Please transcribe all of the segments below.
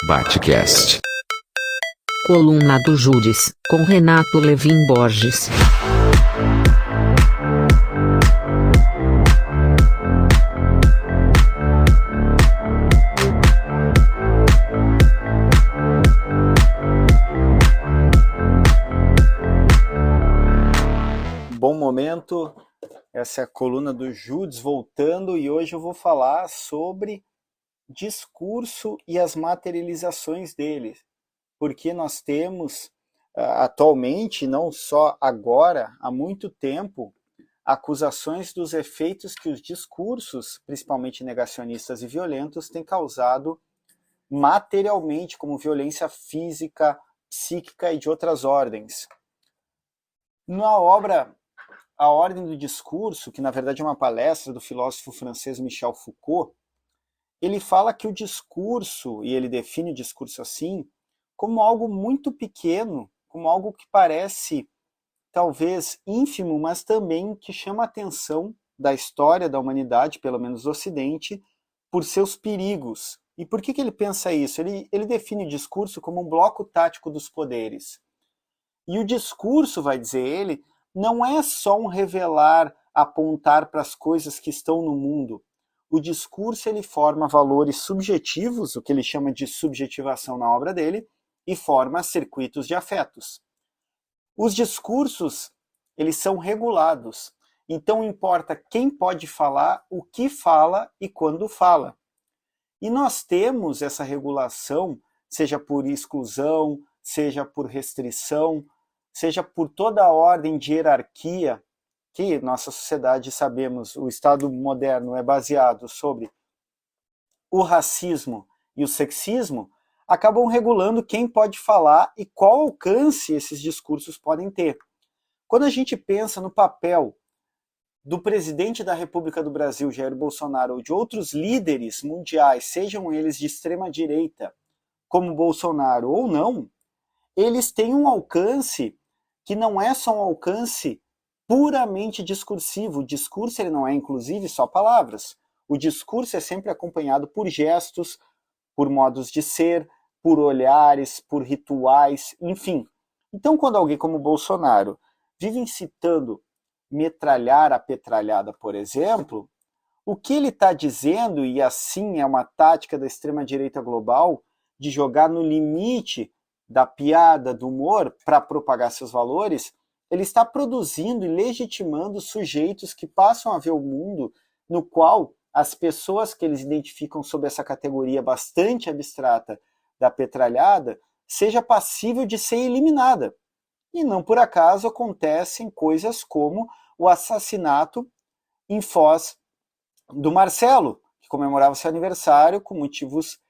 Batcast. Coluna do Júris, com Renato Levin Borges. Bom momento, essa é a coluna do Júris voltando e hoje eu vou falar sobre discurso e as materializações dele, porque nós temos atualmente, não só agora, há muito tempo, acusações dos efeitos que os discursos, principalmente negacionistas e violentos, têm causado materialmente, como violência física, psíquica e de outras ordens. Na obra A Ordem do Discurso, que na verdade é uma palestra do filósofo francês Michel Foucault, ele fala que o discurso, e ele define o discurso assim, como algo muito pequeno, como algo que parece talvez ínfimo, mas também que chama a atenção da história da humanidade, pelo menos do Ocidente, por seus perigos. E por que ele pensa isso? Ele define o discurso como um bloco tático dos poderes. E o discurso, vai dizer ele, não é só um revelar, apontar para as coisas que estão no mundo. O discurso ele forma valores subjetivos, o que ele chama de subjetivação na obra dele, e forma circuitos de afetos. Os discursos, eles são regulados, então importa quem pode falar, o que fala e quando fala. E nós temos essa regulação, seja por exclusão, seja por restrição, seja por toda a ordem de hierarquia, que nossa sociedade, sabemos, o Estado moderno é baseado sobre o racismo e o sexismo, acabam regulando quem pode falar e qual alcance esses discursos podem ter. Quando a gente pensa no papel do presidente da República do Brasil, Jair Bolsonaro, ou de outros líderes mundiais, sejam eles de extrema direita, como Bolsonaro ou não, eles têm um alcance que não é só um alcance puramente discursivo. O discurso ele não é, inclusive, só palavras. O discurso é sempre acompanhado por gestos, por modos de ser, por olhares, por rituais, enfim. Então, quando alguém como Bolsonaro vive incitando metralhar a petralhada, por exemplo, o que ele está dizendo, e assim é uma tática da extrema-direita global, de jogar no limite da piada, do humor, para propagar seus valores, ele está produzindo e legitimando sujeitos que passam a ver o mundo no qual as pessoas que eles identificam sob essa categoria bastante abstrata da petralhada seja passível de ser eliminada. E não por acaso acontecem coisas como o assassinato em Foz do Marcelo, que comemorava seu aniversário com motivos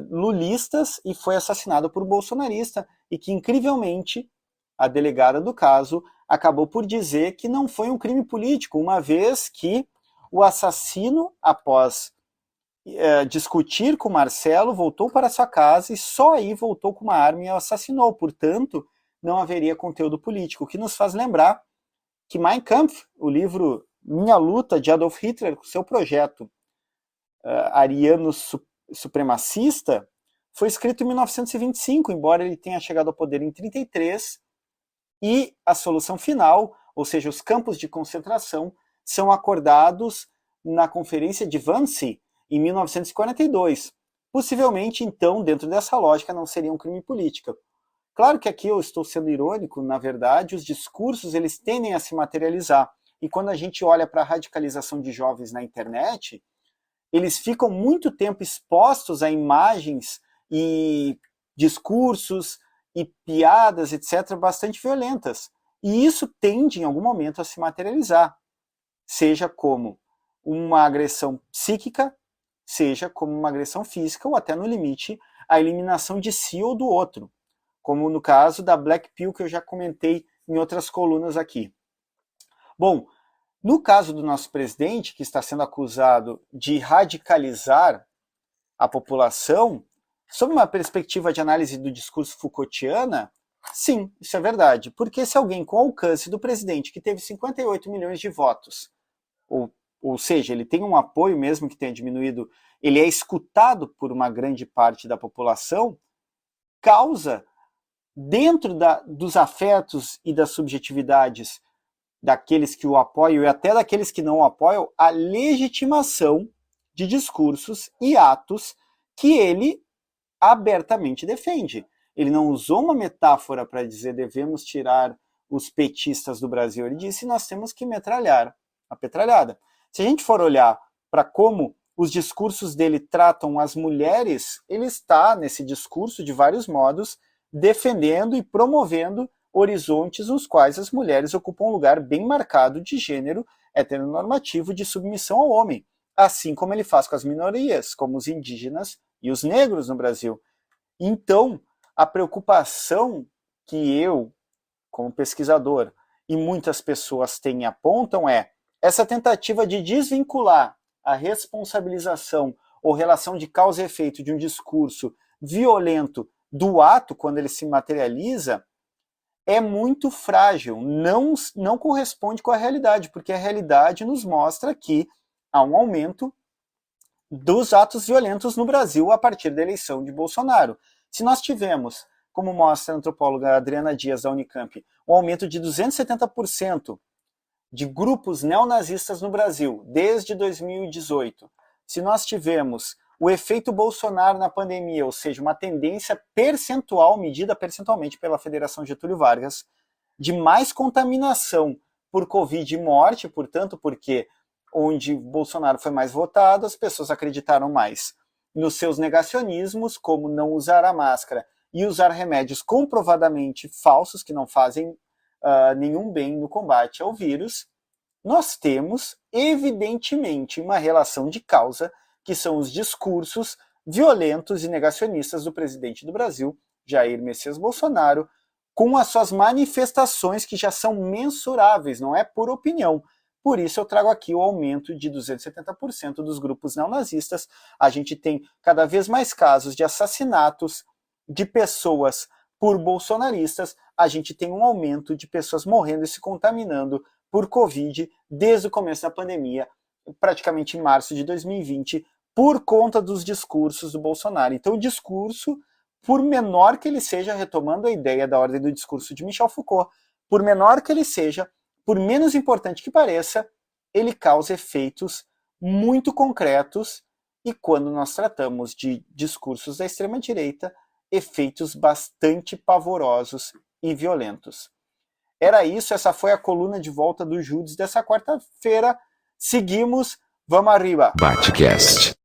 lulistas e foi assassinado por bolsonarista, e que, incrivelmente, a delegada do caso acabou por dizer que não foi um crime político, uma vez que o assassino, após discutir com Marcelo, voltou para sua casa e só aí voltou com uma arma e o assassinou. Portanto, não haveria conteúdo político, o que nos faz lembrar que Mein Kampf, o livro Minha Luta, de Adolf Hitler, com seu projeto ariano supremacista, foi escrito em 1925, embora ele tenha chegado ao poder em 1933, e a solução final, ou seja, os campos de concentração, são acordados na Conferência de Wannsee, em 1942. Possivelmente, então, dentro dessa lógica, não seria um crime político. Claro que aqui eu estou sendo irônico, na verdade, os discursos eles tendem a se materializar, e quando a gente olha para a radicalização de jovens na internet, eles ficam muito tempo expostos a imagens e discursos e piadas, etc., bastante violentas. E isso tende, em algum momento, a se materializar. Seja como uma agressão psíquica, seja como uma agressão física, ou até, no limite, a eliminação de si ou do outro. Como no caso da Black Pill, que eu já comentei em outras colunas aqui. Bom, no caso do nosso presidente, que está sendo acusado de radicalizar a população, sob uma perspectiva de análise do discurso Foucaultiana, sim, isso é verdade. Porque se alguém com o alcance do presidente, que teve 58 milhões de votos, ou ou seja, ele tem um apoio mesmo que tenha diminuído, ele é escutado por uma grande parte da população, causa, dentro dos afetos e das subjetividades daqueles que o apoiam e até daqueles que não o apoiam, a legitimação de discursos e atos que ele abertamente defende. Ele não usou uma metáfora para dizer devemos tirar os petistas do Brasil. Ele disse nós temos que metralhar a petralhada. Se a gente for olhar para como os discursos dele tratam as mulheres, ele está nesse discurso de vários modos defendendo e promovendo horizontes nos quais as mulheres ocupam um lugar bem marcado de gênero heteronormativo de submissão ao homem, assim como ele faz com as minorias, como os indígenas e os negros no Brasil. Então, a preocupação que eu, como pesquisador, e muitas pessoas têm e apontam é essa tentativa de desvincular a responsabilização ou relação de causa e efeito de um discurso violento do ato, quando ele se materializa, é muito frágil, não corresponde com a realidade, porque a realidade nos mostra que há um aumento dos atos violentos no Brasil a partir da eleição de Bolsonaro. Se nós tivemos, como mostra a antropóloga Adriana Dias da Unicamp, um aumento de 270% de grupos neonazistas no Brasil desde 2018, se nós tivemos o efeito Bolsonaro na pandemia, ou seja, uma tendência percentual, medida percentualmente pela Federação Getúlio Vargas, de mais contaminação por Covid e morte, portanto, porque onde Bolsonaro foi mais votado, as pessoas acreditaram mais nos seus negacionismos, como não usar a máscara e usar remédios comprovadamente falsos, que não fazem nenhum bem no combate ao vírus, nós temos, evidentemente, uma relação de causa, que são os discursos violentos e negacionistas do presidente do Brasil, Jair Messias Bolsonaro, com as suas manifestações que já são mensuráveis, não é por opinião. Por isso eu trago aqui o aumento de 270% dos grupos neonazistas. A gente tem cada vez mais casos de assassinatos de pessoas por bolsonaristas. A gente tem um aumento de pessoas morrendo e se contaminando por Covid desde o começo da pandemia, praticamente em março de 2020, por conta dos discursos do Bolsonaro. Então o discurso, por menor que ele seja, retomando a ideia da ordem do discurso de Michel Foucault, por menor que ele seja, por menos importante que pareça, ele causa efeitos muito concretos e, quando nós tratamos de discursos da extrema-direita, efeitos bastante pavorosos e violentos. Era isso, essa foi a coluna de volta do Judes dessa quarta-feira. Seguimos, vamos arriba! Batcast.